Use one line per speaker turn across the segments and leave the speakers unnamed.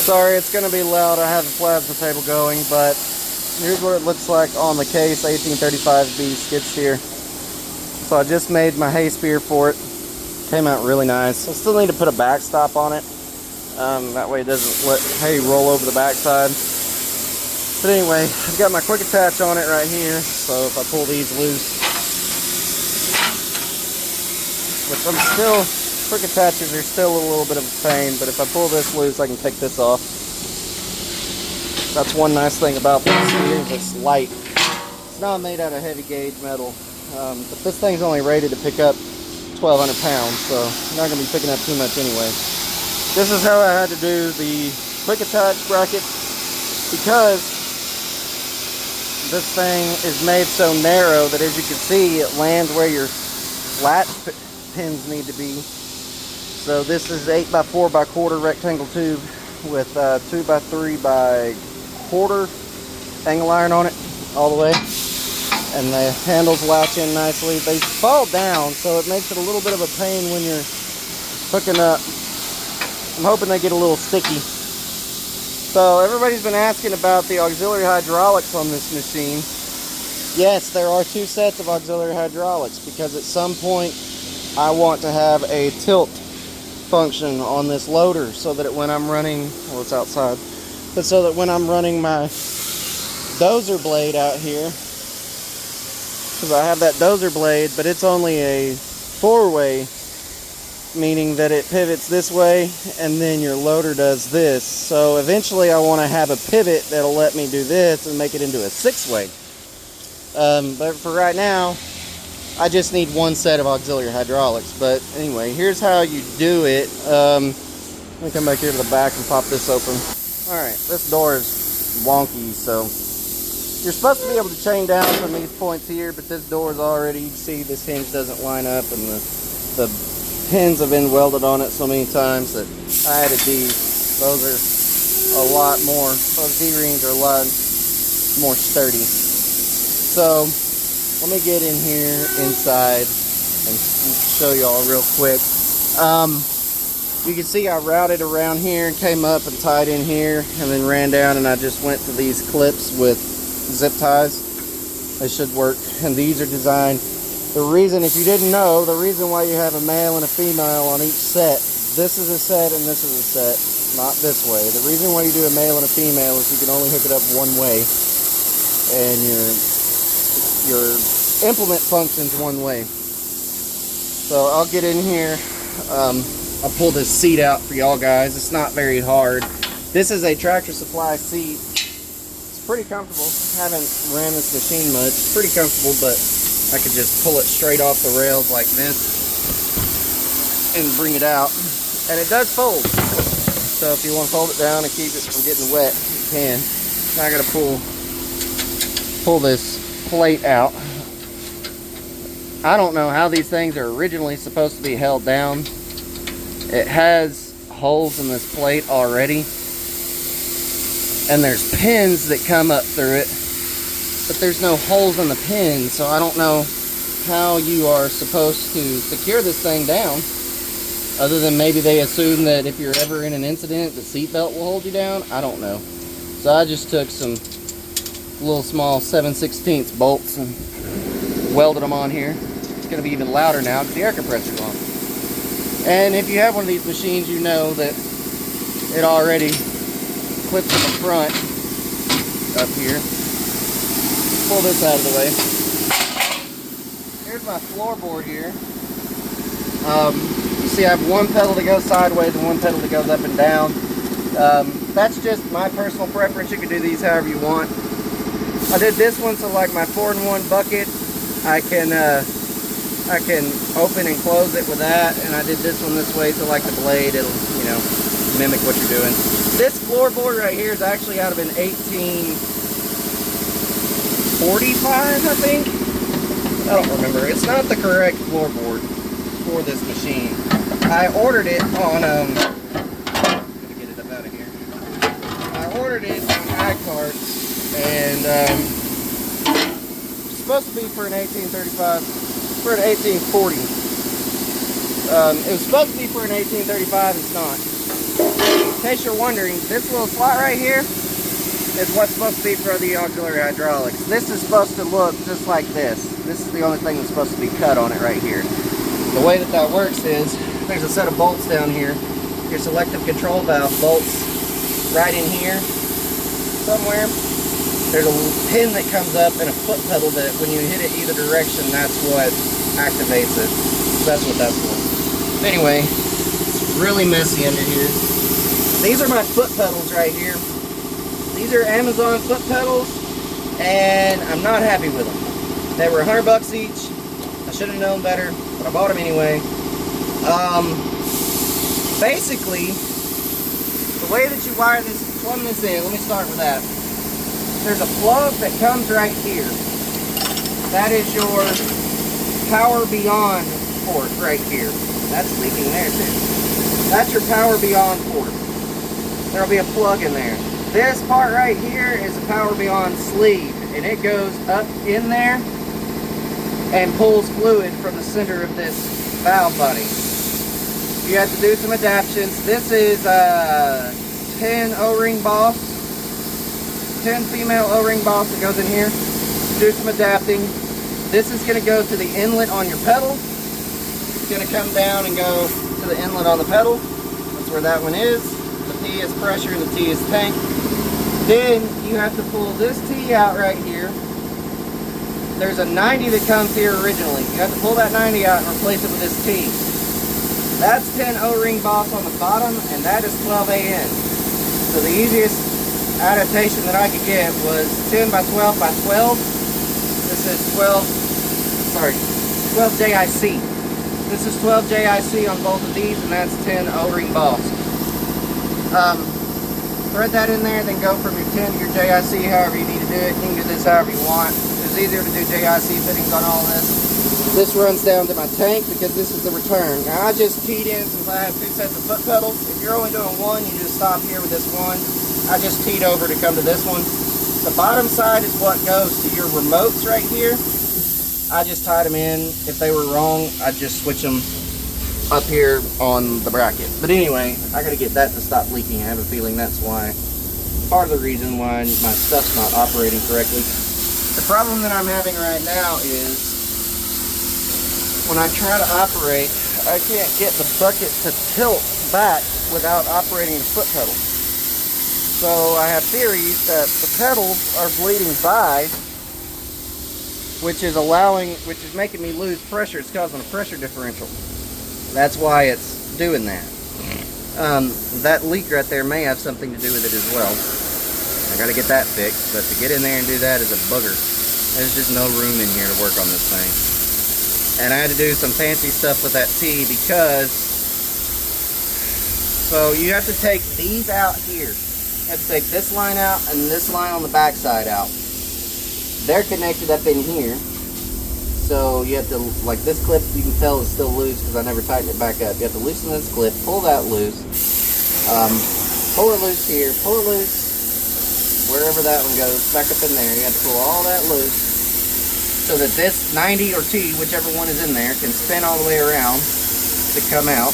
Sorry, it's going to be loud. I have the plasma table going, but here's what it looks like on the case 1835B skid steer. So I just made my hay spear for it. Came out really nice. I still need to put a backstop on it. That way it doesn't let hay roll over the backside. But anyway, I've got my quick attach on it right here. So if I pull these loose, which I'm still, quick attaches are still a little bit of a pain, but if I pull this loose, I can take this off. That's one nice thing about this steer, is it's light. It's not made out of heavy gauge metal, but this thing's only rated to pick up 1,200 pounds, so I'm not going to be picking up too much anyway. This is how I had to do the quick attach bracket, because this thing is made so narrow that, as you can see, it lands where your latch pins need to be. So this is 8x4 by quarter rectangle tube with 2x3 by quarter angle iron on it all the way, and the handles latch in nicely. They fall down, so it makes it a little bit of a pain when you're hooking up. I'm hoping they get a little sticky. So everybody's been asking about the auxiliary hydraulics on this machine. Yes, there are two sets of auxiliary hydraulics, because at some point I want to have a tilt function on this loader, so that when I'm running, well, it's outside, but so that when I'm running my dozer blade out here, because I have that dozer blade, but it's only a four-way, meaning that it pivots this way and then your loader does this. So eventually I want to have a pivot that'll let me do this and make it into a six-way. But for right now, I just need one set of auxiliary hydraulics. But anyway, here's how you do it. Let me come back here to the back and pop this open. Alright, this door is wonky, so you're supposed to be able to chain down from these points here, but this door is already, you can see this hinge doesn't line up, and the pins have been welded on it so many times that I added these. Those are a lot more, those D-rings are a lot more sturdy. So let me get in here inside and show y'all real quick. You can see I routed around here and came up and tied in here and then ran down, and I just went to these clips with zip ties. They should work, and these are designed. The reason, if you didn't know, the reason why you have a male and a female on each set, this is a set and this is a set, not this way. The reason why you do a male and a female is you can only hook it up one way, and your implement functions one way. So I'll get in here. I'll pull this seat out for y'all guys. It's not very hard. This is a Tractor Supply seat. It's pretty comfortable. I haven't ran this machine much. It's pretty comfortable, but I could just pull it straight off the rails like this and bring it out. And it does fold. So if you want to fold it down and keep it from getting wet, you can. Now I gotta pull this plate out. I don't know how these things are originally supposed to be held down. It has holes in this plate already, and there's pins that come up through it, but there's no holes in the pins, so I don't know how you are supposed to secure this thing down, other than maybe they assume that if you're ever in an incident, the seatbelt will hold you down. I don't know. So I just took some little small 7/16 bolts and welded them on here. It's going to be even louder now because the air compressor's on. And if you have one of these machines, you know that it already clips in the front up here. Pull this out of the way. Here's my floorboard here. You see I have one pedal that goes sideways and one pedal that goes up and down. That's just my personal preference. You can do these however you want. I did this one so like my 4-in-1 bucket, I can open and close it with that, and I did this one this way so like the blade, it'll, you know, mimic what you're doing. This floorboard right here is actually out of an 1845, I think. I don't remember. It's not the correct floorboard for this machine. I ordered it on, I'm gonna get it up out of here. I ordered it on iCart, and it's supposed to be for an 1835, for an 1840. It was supposed to be for an 1835, it's not. in case you're wondering, this little slot right here is what's supposed to be for the auxiliary hydraulics. This is supposed to look just like this. This is the only thing that's supposed to be cut on it right here. The way that that works is, there's a set of bolts down here. Your selective control valve bolts right in here somewhere. There's a little pin that comes up and a foot pedal that when you hit it either direction, that's what activates it. So that's what that's for. Anyway, it's really messy under here. These are my foot pedals right here. These are Amazon foot pedals, and I'm not happy with them. They were $100 each. I should have known better, but I bought them anyway. Basically, the way that you wire this, plumb this in, let me start with that. There's a plug that comes right here. That is your power beyond port right here. That's leaking there too. That's your power beyond port. There'll be a plug in there. This part right here is a power beyond sleeve, and it goes up in there and pulls fluid from the center of this valve body. You have to do some adaptations. This is 10 O-ring boss, 10 female O-ring boss that goes in here. Do some adapting. This is going to go to the inlet on your pedal. It's going to come down and go to the inlet on the pedal. That's where that one is. The T is pressure and the T is tank. Then you have to pull this T out right here. There's a 90 that comes here originally. You have to pull that 90 out and replace it with this T. That's 10 O-ring boss on the bottom, and that is 12 AN. So the easiest adaptation that I could get was 10 by 12 by 12. This is 12 JIC. This is 12 JIC on both of these, and that's 10 O-ring boss. Thread that in there, then go from your 10 to your JIC however you need to do it. You can do this however you want. It's easier to do JIC fittings on all this. This runs down to my tank because this is the return. Now I just keyed in, since I have 2 sets of foot pedals. If you're only doing one, you just stop here with this one. I just keyed over to come to this one. The bottom side is what goes to your remotes right here. I just tied them in. If they were wrong, I'd just switch them up here on the bracket. But anyway, I gotta get that to stop leaking. I have a feeling that's why, part of the reason why my stuff's not operating correctly. The problem that I'm having right now is when I try to operate, I can't get the bucket to tilt back without operating the foot pedal. So I have theories that the pedals are bleeding by, which is making me lose pressure. It's causing a pressure differential. That's why it's doing that. That leak right there may have something to do with it as well. I gotta get that fixed, but to get in there and do that is a bugger. There's just no room in here to work on this thing. And I had to do some fancy stuff with that T because, so you have to take these out here. You have to take this line out and this line on the back side out. They're connected up in here. So you have to, like this clip, you can tell is still loose because I never tightened it back up. You have to loosen this clip, pull that loose, pull it loose here, pull it loose, wherever that one goes, back up in there. You have to pull all that loose so that this 90 or T, whichever one is in there, can spin all the way around to come out.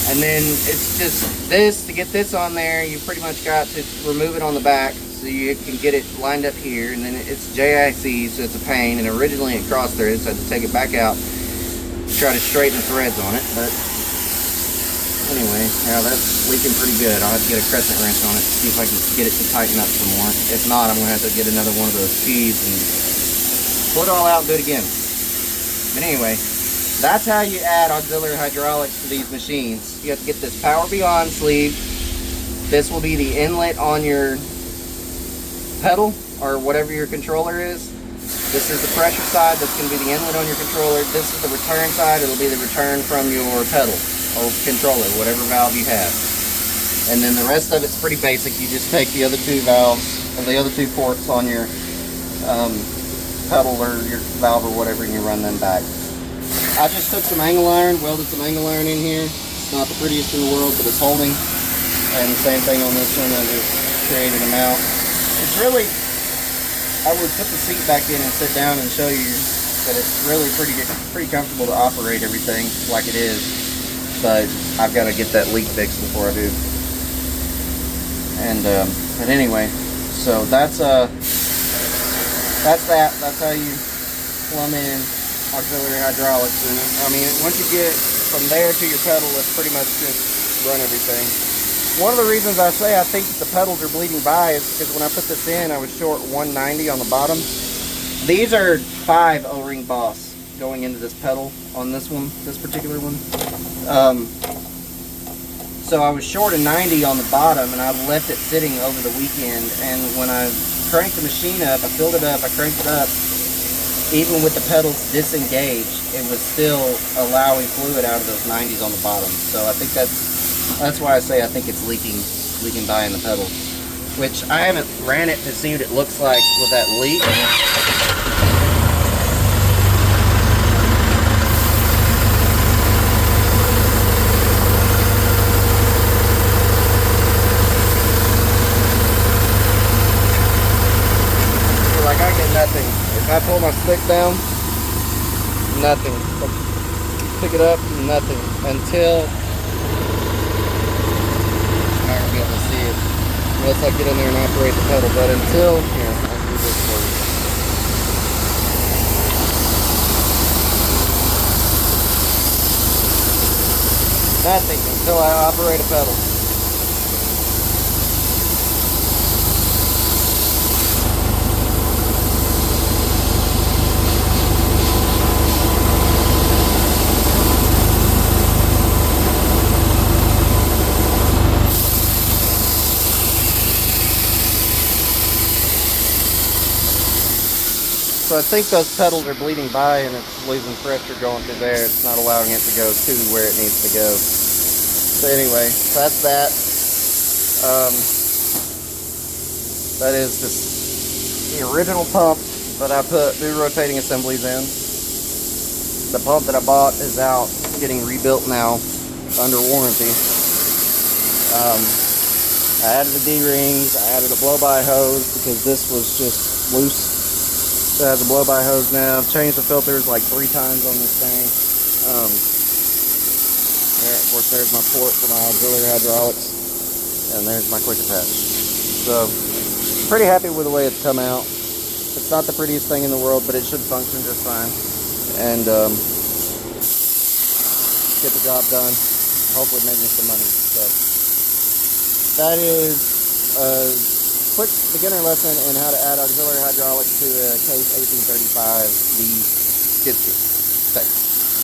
And then it's just this, to get this on there, you pretty much got to remove it on the back so you can get it lined up here, and then it's JIC, so it's a pain, and originally it cross threaded, so I had to take it back out to try to straighten the threads on it. But anyway, yeah, that's leaking pretty good. I'll have to get a crescent wrench on it, see if I can get it to tighten up some more. If not, I'm going to have to get another one of those keys and pull it all out and do it again. But anyway, that's how you add auxiliary hydraulics to these machines. You have to get this power beyond sleeve. This will be the inlet on your pedal or whatever your controller is. This is the pressure side. That's going to be the inlet on your controller. This is the return side. It'll be the return from your pedal or controller, whatever valve you have. And then the rest of it's pretty basic. You just take the other two valves or the other two ports on your pedal or your valve or whatever, and you run them back. I just took some angle iron, welded some angle iron in here. It's not the prettiest in the world, but it's holding. And the same thing on this one. I just created a mount. It's really, I would put the seat back in and sit down and show you that it's really pretty comfortable to operate everything like it is. but I've got to get that leak fixed before I do. And but anyway, so that's that. That's how you plumb in auxiliary hydraulics. And I mean, once you get from there to your pedal, it's pretty much just run everything. One of the reasons I say I think the pedals are bleeding by is because when I put this in, I was short 190 on the bottom. These are 5 O-ring Boss going into this pedal on this one, this particular one. So I was short of 90 on the bottom, and I left it sitting over the weekend. And when I cranked the machine up, I filled it up, I cranked it up, even with the pedals disengaged, it was still allowing fluid out of those 90s on the bottom. So I think that's why I say I think it's leaking by in the pedals. Which I haven't ran it to see what it looks like with that leak. Like I get nothing. If I pull my stick down, nothing. Pick it up, nothing. Until I'm not gonna be able to see it unless I get in there and operate the pedal. But until here, I'll do this for you. Nothing until I operate a pedal. So I think those pedals are bleeding by and it's losing pressure going through there. It's not allowing it to go to where it needs to go. So anyway, that's that. That is just the original pump that I put new rotating assemblies in. The pump that I bought is out getting rebuilt now under warranty. I added the D-rings, I added a blow-by hose because this was just loose. It has a blow-by hose now. I've changed the filters like 3 times on this thing. There, of course, there's my port for my auxiliary hydraulics, and there's my quick attach. So, pretty happy with the way it's come out. It's not the prettiest thing in the world, but it should function just fine. And get the job done. Hopefully, make me some money. So, that is quick beginner lesson in how to add auxiliary hydraulics to a Case 1835 V skid steer.